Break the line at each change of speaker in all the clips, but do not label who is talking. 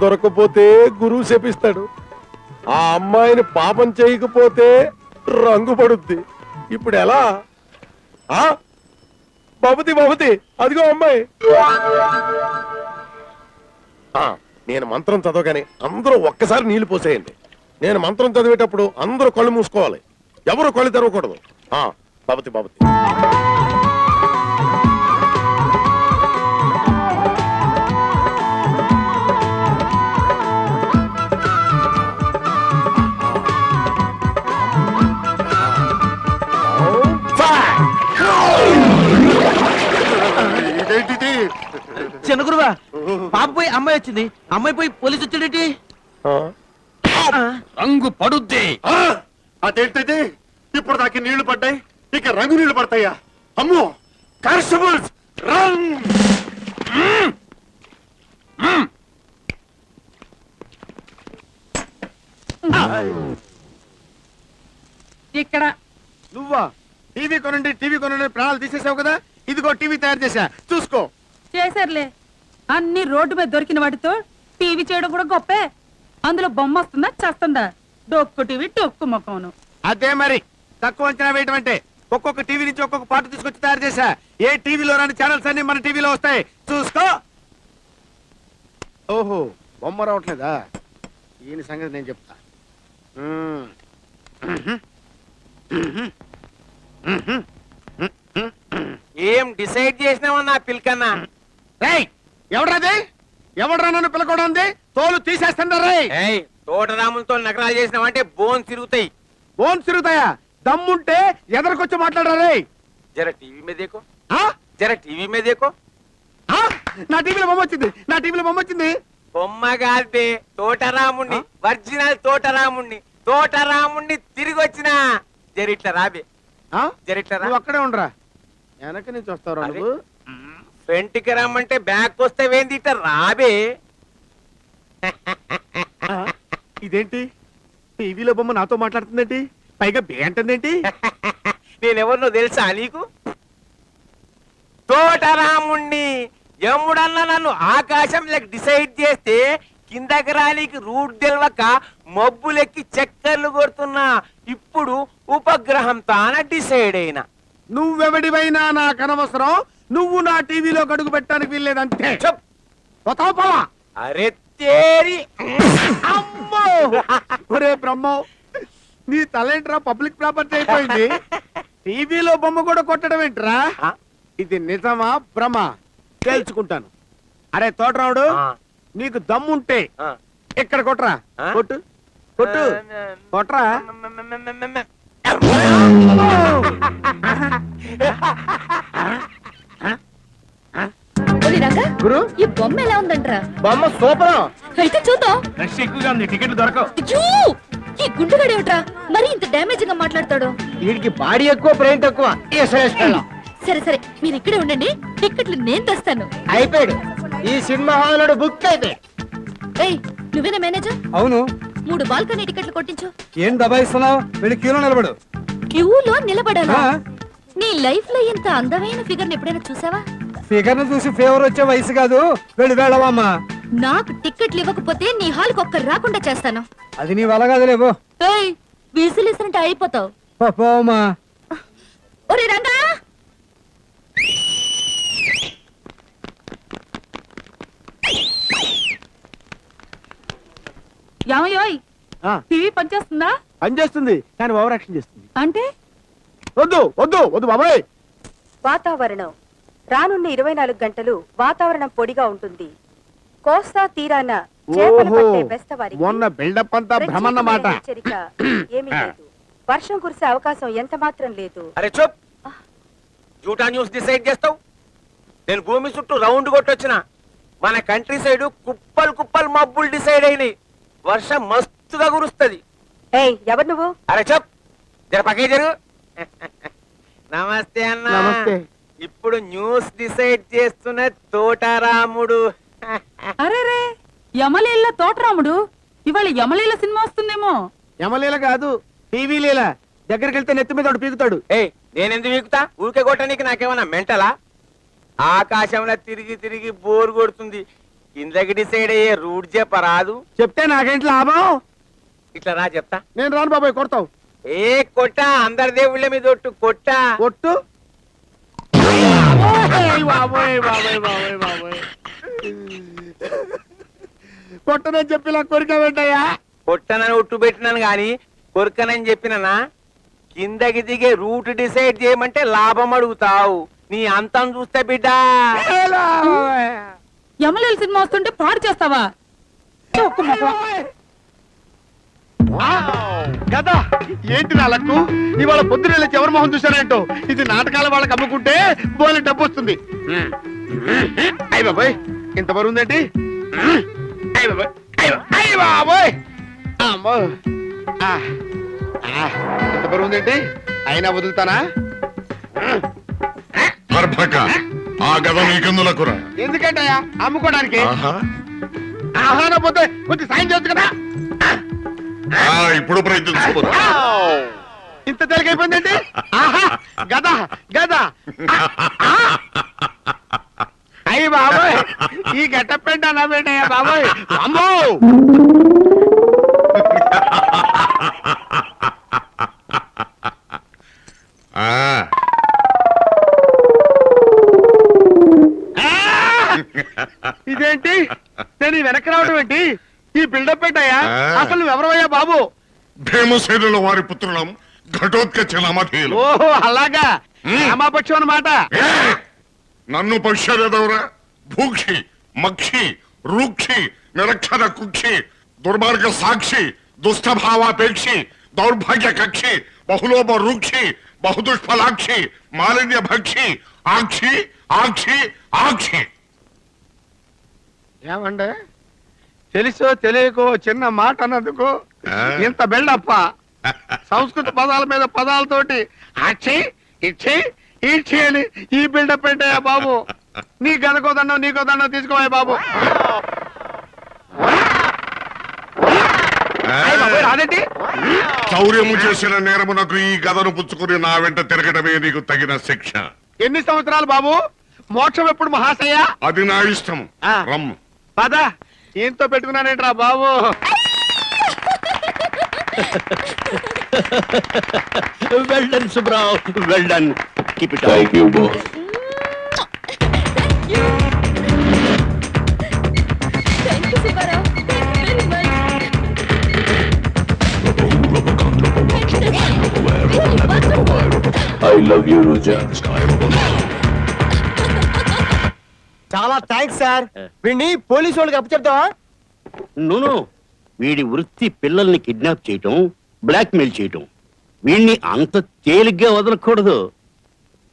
దొరకకపోతే గురువు శపిస్తాడు. ఆ అమ్మాయిని పాపం చేయకపోతే రంగు పడుద్ది. ఇప్పుడు ఎలా? బాబుతి అదిగో అమ్మాయి. నేను మంత్రం చదవగానే అందరూ ఒక్కసారి నీళ్లు పోసేయండి. నేను మంత్రం చదివేటప్పుడు అందరూ కళ్ళు మూసుకోవాలి, ఎవరు కళ్ళు తెరవకూడదు. బాబుతి
చిన్న గురువా, పాప పోయి అమ్మాయి వచ్చింది, అమ్మాయి పోయి పోలీసు వచ్చాడేటి?
రంగు పడుద్ది.
అదేంటది? ఇప్పుడు దాకా నీళ్లు పడ్డాయి, ఇక రంగు నీళ్లు పడతాయా? అమ్మో, కానిస్టేబుల్స్ రన్!
ఇక్కడ
నువ్వా? టీవీ కొనండి ప్రాణాలు తీసేసావు కదా, ఇదిగో టీవీ తయారు చేశా, చూసుకో.
చేశారులే, అన్ని రోడ్డు మీద దొరికిన వాటితో టీవీ చేయడం కూడా గొప్పే. అందులో బొమ్మ వస్తుందా చేస్తుందా? డొక్కు టీవీ డొక్కు ముఖం.
అదే మరి తక్కువ అంచనా వేయటం అంటే. ఒక్కొక్క టీవీ నుంచి ఒక్కొక్క పాట తీసుకొచ్చి తయారు చేశా. ఏ టీవీలో రాని ఛానల్స్ అన్ని మన టీవీలో వస్తాయి, చూసుకో. ఓహో, బొమ్మ రావట్లేదా? ఈయన సంగతి నేను చెప్తా.
ఏం డిసైడ్ చేసినావన్నా పిల్కన్నా?
ఎవడ్రా నన్ను పిలకడం ఉంది? తోలు తీసేస్తాను రే.
తోటరాములతో నగరాలు చేసినావంటే బోన్ తిరుగుతాయి.
బోన్ తిరుగుతాయా? దమ్ముంటే ఎదరికొచ్చి మాట్లాడరా రే.
జర టీవీ మీద దేకో.
నా టీవీలో బొమ్మ వచ్చింది.
బొమ్మ కాదే, తోటరాముణ్ణి, ఒరిజినల్ తోటరాముణ్ణి తిరిగి వచ్చిన. జరిట్ల రాబే, జరిట్ల రా.
అక్కడే ఉండరా, వెనక నుంచి వస్తావు నువ్వు.
ఫ్రంట్కి రమ్మంటే బ్యాక్ వస్తే వేంది, ఇట్లా రాబే.
ఇదేంటి టీవీలో బొమ్మ నాతో మాట్లాడుతుందేంటి? పైగా బే అంటుందేంటి?
నేనెవరినో తెలుసా నీకు? తోటరాముణ్ణి. ఎముడన్నా నన్ను ఆకాశంలోకి డిసైడ్ చేస్తే కిందకి రానికి రూట్ తెలవక మబ్బులెక్కి చక్కర్లు కొడుతున్నా. ఇప్పుడు ఉపగ్రహం తాన డిసైడ్ అయినా.
నువ్వెవడివైనా నాకు అనవసరం. నువ్వు నా టీవీలో అడుగు పెట్టడానికి వీల్లేదంటే పోతావా?
అరే తేరి
అమ్మో, ఒరే బ్రహ్మో, నీ తలేంట్రా పబ్లిక్ ప్రాపర్టీ అయిపోయింది. టీవీలో బొమ్మ కూడా కొట్టడం ఏంట్రా? ఇది నిజమా భ్రమ తేల్చుకుంటాను. అరే తోటరావుడు, నీకు దమ్ముంటే ఇక్కడ కొట్రా. కొట్టు కొట్రా.
గురు, ఈ బొమ్మ ఎలా ఉందంట్రా?
బొమ్మ సూపర్.
అయితే చూద్దాం.
రష్ ఎక్కువగా ఉంది, టికెట్లు దొరకవు.
ఈ గుండుగాడేమిట్రా మరి ఇంత డ్యామేజ్ గా మాట్లాడతాడు?
వీడికి బాడీ ఎక్కువ, బ్రెయిన్ తక్కువ.
సరే మీరు ఇక్కడే ఉండండి, టికెట్లు నేను తెస్తాను.
అయిపోయాడు, ఈ సినిమా హాల్ బుక్ అయితే.
ఏయ్, నువ్వేనా మేనేజర్?
అవును.
3 బాల్కనీ టికెట్లు కొట్టించు.
ఏం దబాయిస్తున్నావు? వెళ్ళి క్యూలో నిలబడు.
క్యూలో నిలబడాలా? నీ లైఫ్ లో ఇంత అందమైన ఫిగర్ ఎప్పుడైనా చూసావా?
ఫిగర్ ను చూసి ఫేవర్ వచ్చే వయసు కాదు, వెళ్ళి వెళ్ళవమ్మా.
నాకు టికెట్లు ఇవ్వకపోతే నీ హాల్ కు రాకుండా చేస్తాను.
అది నీ వల్ల కాదులేవో.
విసిలిసినట్టు అయిపోతావు.
పాపమ్మా.
ఒరే రంగా,
ఏమయ్యోయ్, టీవీ పనిచేస్తుందా?
పనిచేస్తుంది, కానీ ఓవర్ యాక్షన్ చేస్తుంది.
అంటే
వద్దు బాబాయ్.
వాతావరణం రానున్న 24 గంటలు వాతావరణం పొడిగా ఉంటుంది. కోస్తా తీరాన చేపలు పట్టే బెస్తవారికి
మొన్న బిల్డప్ అంతా భ్రమన్నమాట.
హెచ్చరిక ఏమీ లేదు. వర్షం కురిసే అవకాశం ఎంత మాత్రం లేదు.
అరే చూప్, జూటా న్యూస్ డిసైడ్ చేస్తావు. నేను భూమి చుట్టూ రౌండ్ కొట్టొచ్చిన. మన కంట్రీ సైడ్ కుప్పలు మబ్బులు డిసైడ్ అయినాయి. వర్షం మస్తుగా కురుస్తుంది.
ఏయ్, ఎవరు నువ్వు?
అరే చెప్, జర పక్కకి జరుగు. నమస్తే అన్న.
నమస్తే.
ఇప్పుడు న్యూస్ డిసైడ్ చేస్తున్న తోటరాముడు.
అరే రే, యమలీల తోటరాముడు. ఇవాళ యమలీల సినిమా వస్తుందేమో.
యమలీల కాదు, టీవీ లీల. దగ్గరికి వెళ్తే నెత్తి మీద పీకుతాడు.
ఏయ్, నేనెందుకు పీకుతా? ఊరికే కొట్టడానికి నాకేమన్నా మెంటలా? ఆకాశంలో తిరిగి బోరు కొడుతుంది. కిందకి డిసైడ్ అయ్యే రూట్ చెప్పరాదు.
చెప్తే నాకేంటి లాభం?
ఇట్లా రా చెప్తా.
నేను రాను బాబాయ్, కొడతావు.
ఏ కొట్ట, అందరి దేవుళ్ళ మీద ఒట్టు కొట్ట.
కొట్టు. బాబోయ్, బాబోయ్, బాబోయ్, బాబోయ్, బాబోయ్. కొట్టనని చెప్పి ఇలా కోరిక పెట్టాయా?
కొట్టనని ఒట్టు పెట్టినాను గాని కొరకనని చెప్పిననా. కిందకి దిగే రూట్ డిసైడ్ చేయమంటే లాభం అడుగుతావు. నీ అంతం చూస్తే బిడ్డ.
ఎమలేల్ సినిమా వస్తుంటే పాడు చేస్తావా? డొక్కు మొహం.
కదా ఏంటి నా లక్కు? ఇవాళ పొద్దున లేచి ఎవరి మొహం చూశారంటో. ఇది నాటకాల వాళ్ళకి అమ్ముకుంటే బోలే డబ్బు వస్తుంది. అయ్య బాబాయ్, ఇంత బరువు ఉందేంటి? అయ్య బాబాయ్, అయ్య బాబాయ్, అమ్మో, ఇంత బరువు ఉందేంటి? అయినా వదులుతానా?
మర్భక ఆ గద నీకెందులకురా?
ఎందుకంటే అమ్ముకోవడానికి.
ఆహా,
ఆహాన పోతే కొంచెం సాయం చేయొచ్చు కదా.
ఇప్పుడు ప్రయత్నించుకోరా.
ఇంత తెలికైపోయిందండి. ఆహా, గద గద. అయ్యి బాబోయ్, ఈ గట్టపెంట నవ్వేటయ్యా బాబోయ్. అమ్మో,
ఆ,
ఇదేంటి? నేను ఈ వెనక్కి రావడం ఏంటి? ఈ బిల్డప్ పెట్టాయా? అసలు నువ్వు ఎవరవయ్యా బాబు?
భీమసేనుల వారి పుత్రులం ఘటోత్కచ నామధేయులు.
ఓహో అలాగా, రామాపక్షం అన్నమాట.
ఏ, నన్ను పక్షలేదవరా? భూక్షి, మక్షి, రూక్షి, నిరక్షర కుక్షి, దుర్మార్గ సాక్షి, దుష్టభావాపేక్షి, దౌర్భాగ్య కక్షి, బహులోప రూక్షి, బహుదుష్ఫలాక్షి, మాలిన్య భక్షి, ఆక్షి ఆక్షి ఆక్షి.
ఏమండే, తెలుసో తెలియకో చిన్న మాట అన్నందుకు ఇంత బిల్డప్ప. సంస్కృత పదాల మీద పదాలతోటి అచ్చి ఇచ్చి ఇచ్చి అని ఈ బిల్డప్ ఏంటయ్యా బాబు? నీ గదకోదండం నీకోదండం తీసుకోవా బాబు. అయ్ బాబోయ్, రాదేంటి?
చౌర్యము చేసిన నేరమునకు ఈ గదను పుచ్చుకుని నా వెంట తిరగడమే నీకు తగిన శిక్ష.
ఎన్ని సంవత్సరాలు బాబు? మోక్షం ఎప్పుడు మహాశయ?
అది నా ఇష్టం.
ఆ.
రమ్ము.
పద, ఏంతో పెట్టుకున్నానేంట్రా బాబు?
Well done Subrao, well done. Keep it
thank you very much. I love you Roja.
చాలా థ్యాంక్స్ సార్. వీడిని పోలీసు వాళ్ళకి అప్పచెప్తావా?
నూను, వీడి వృత్తి పిల్లల్ని కిడ్నాప్ చేయటం, బ్లాక్మెయిల్ చేయటం. వీడిని అంత తేలిగ్గా వదలకూడదు.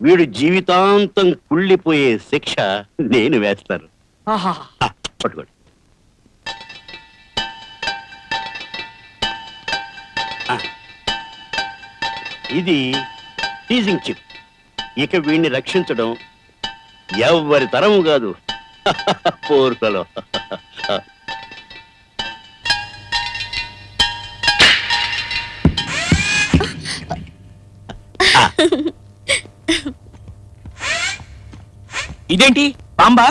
వీడు జీవితాంతం కుళ్ళిపోయే శిక్ష నేను వేస్తాను. ఆ, పట్టుకోండి. ఆ. ఇది టీజింగ్ చిప్. ఇక వీడిని రక్షించడం ఎవ్వరి తరము కాదు. పోర్కలో ఇదేంటి పాంబా?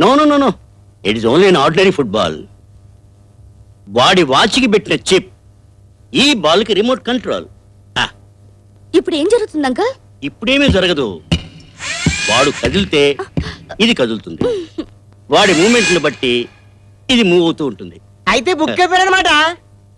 No no no no, it is only an ordinary football. వాడి వాచ్కి పెట్టిన చిప్. ఈ బాల్ కి రిమోట్ కంట్రోల్.
ఇప్పుడు ఏం జరుగుతుంది అంకల్?
ఇప్పుడేమీ జరగదు. వాడు కదిలితే ఇది కదులుతుంది. వాడి మూమెంట్ ని బట్టి ఇది మూవ్ అవుతూ ఉంటుంది.
అయితే బుక్ అయిపోయారనమాట.